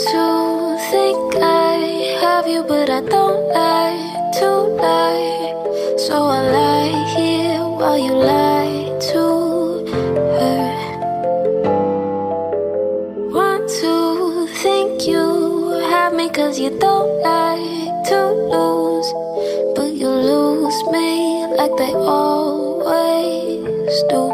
to think I have you, but I don't like to lie. So I lie here while you lie to her. Want to think you have me, cause you don't like to lose, but you lose me like they always do.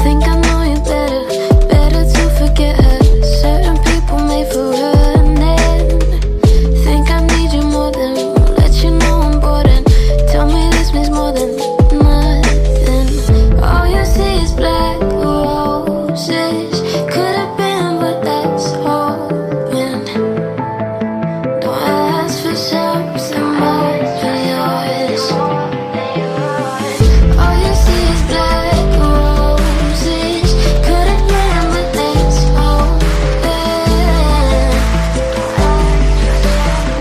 Think I know you better, better to forget her. Certain people made for running. Think I need you more than let you know I'm bored, and tell me this means more than nothing. All you see is black roses. Could have been, but that's hoping. Don't ask for something more than yours. All you see is black roses. Could have been, but that's hoping.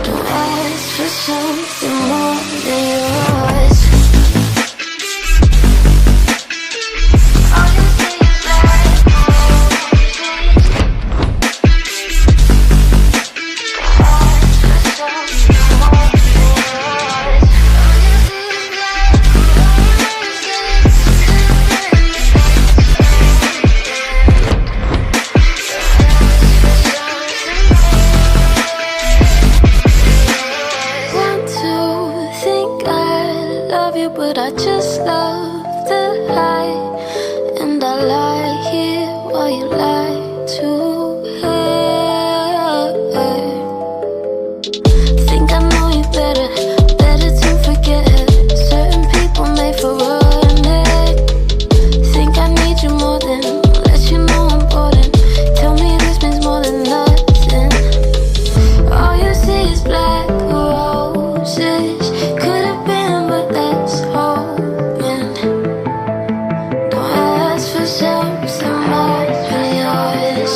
Don't ask for something more than yours. All you see is black roses. Want to think I love you, but I just love the lie, and I lie here while you lie to her. Think I know you better, better to forget her. Certain people made for running. Think I need you more than let you know I'm bored, and tell me this means more than nothing. All you see is black roses. Could have been, but that's hoping. Don't ask for something more than yours.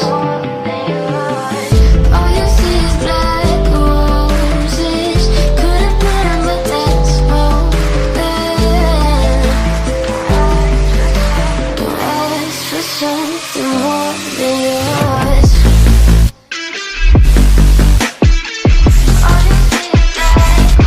All you see is black roses. Could have been, but that's hoping. Don't ask for something more than yours. All you see is black roses.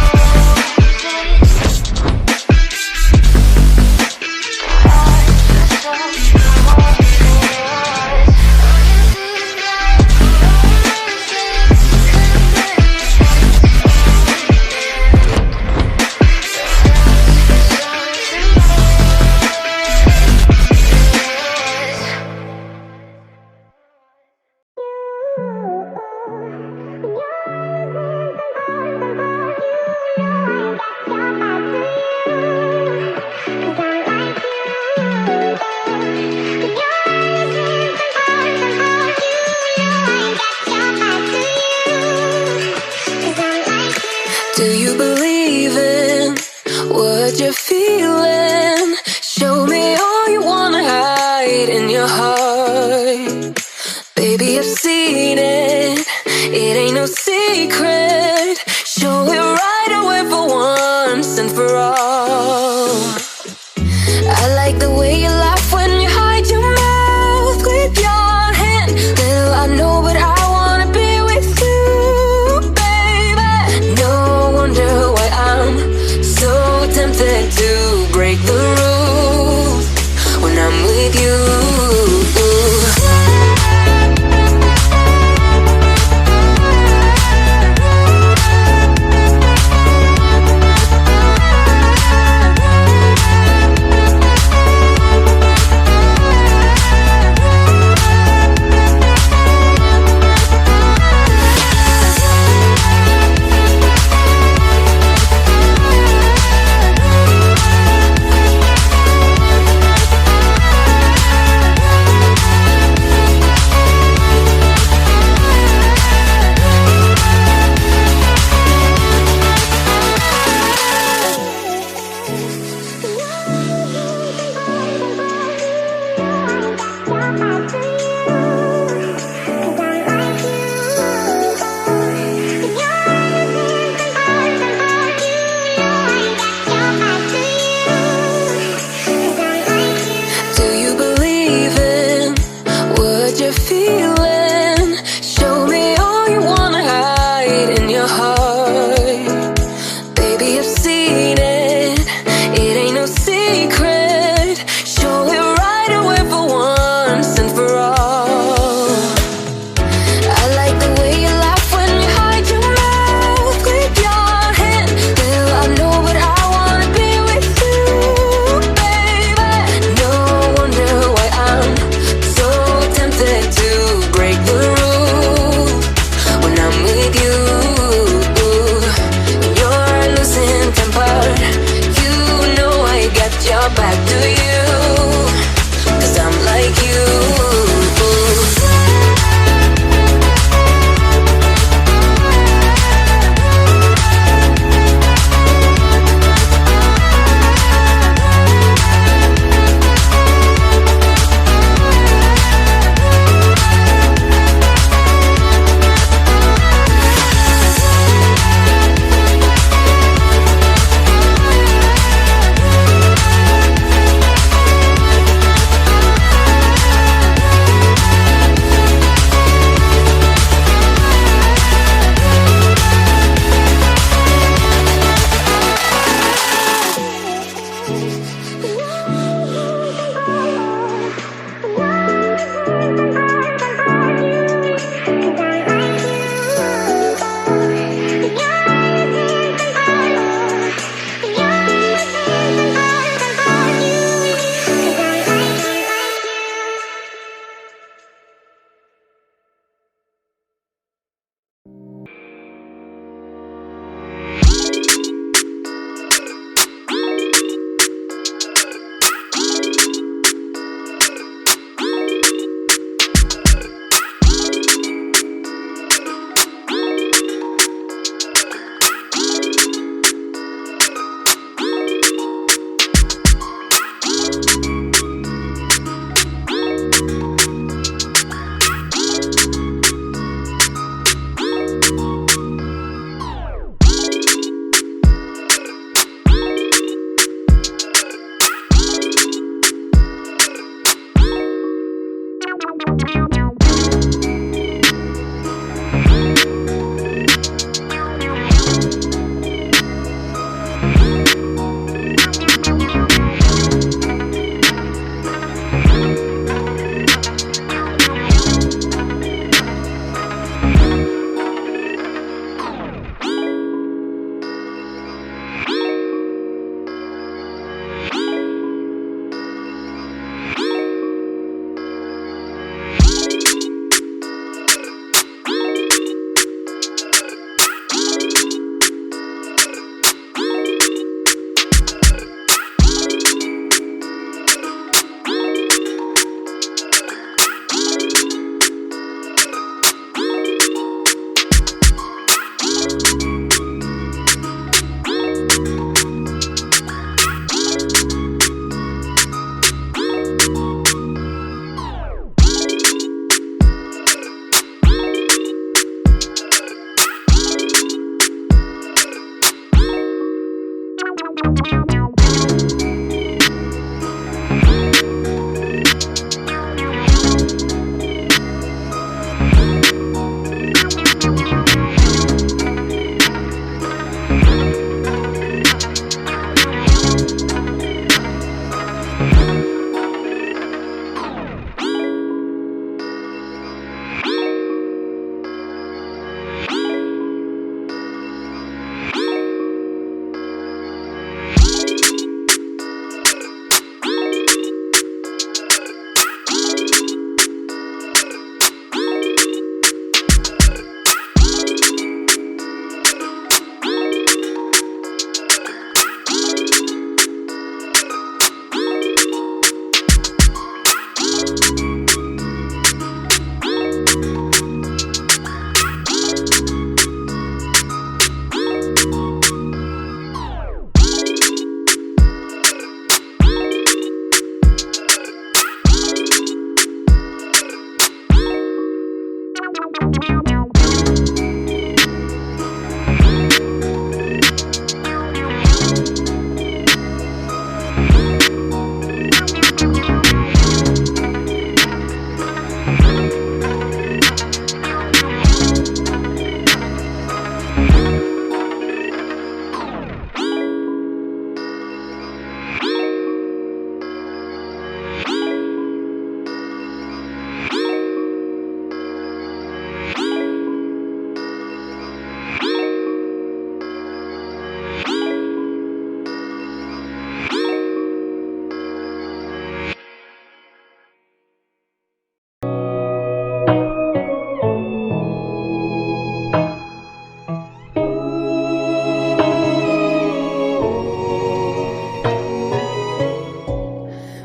Do you believe in what you're feeling? Show me all you wanna hide in your heart. Baby, I've seen it, it ain't no secret. Show it right away for once and for all. I like the way you laugh when you hide your mouth with your hand. Little I know, but I wanna be with you, baby. No wonder why I'm so tempted to break the rules when I'm with you.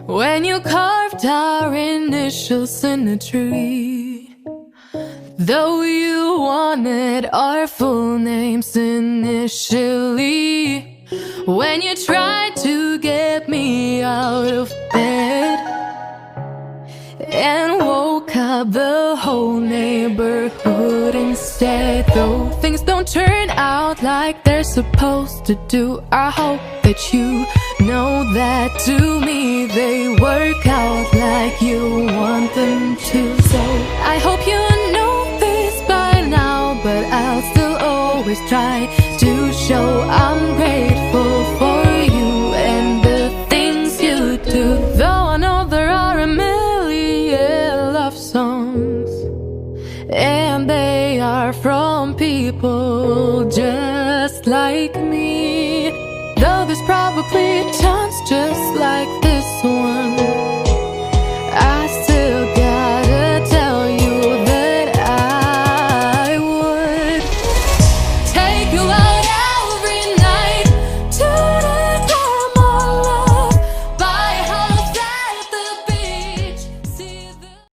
When you carved our initials in a tree, though you wanted our full names initially, when you tried to get me out of bed and woke up the whole neighborhood instead. Though things don't turn out like they're supposed to do, I hope that you know that to me they work out like you want them to. So I hope you know this by now, but I'll still always try to show I'm grateful for you and the things you do. Though I know there are a million love songs, and they are from people just like me, though there's probably a chance just like this one